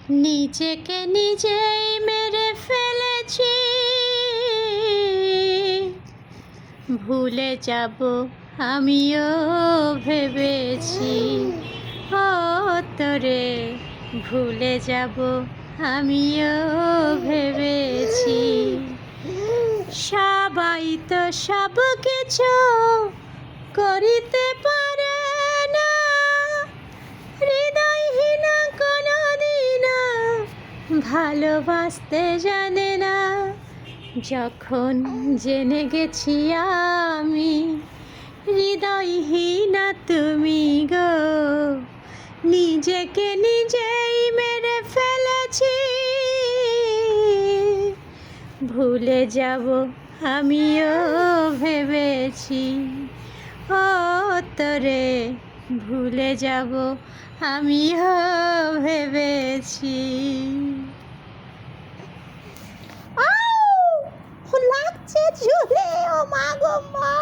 নিজেকে নিজেই মেরে ফেলেছি, ভুলে যাব আমিও ভেবেছি। ও তোরে ভুলে যাব আমিও ভেবেছি। সবাই তো সব কিছু করিতে পারে না, হৃদয়হীনা কোনোদিন ভালোবাসতে জানে না। যখন জেনে গেছি আমি হৃদয়হীনা তুমি গো, নিজেকে নিজেই মেরে ফেলেছি। ভুলে যাব আমিও ভেবেছি। ও তোরে ভুলে যাব আমিও ভেবেছি। লাগছে ঝুলে, ও মা গো মা।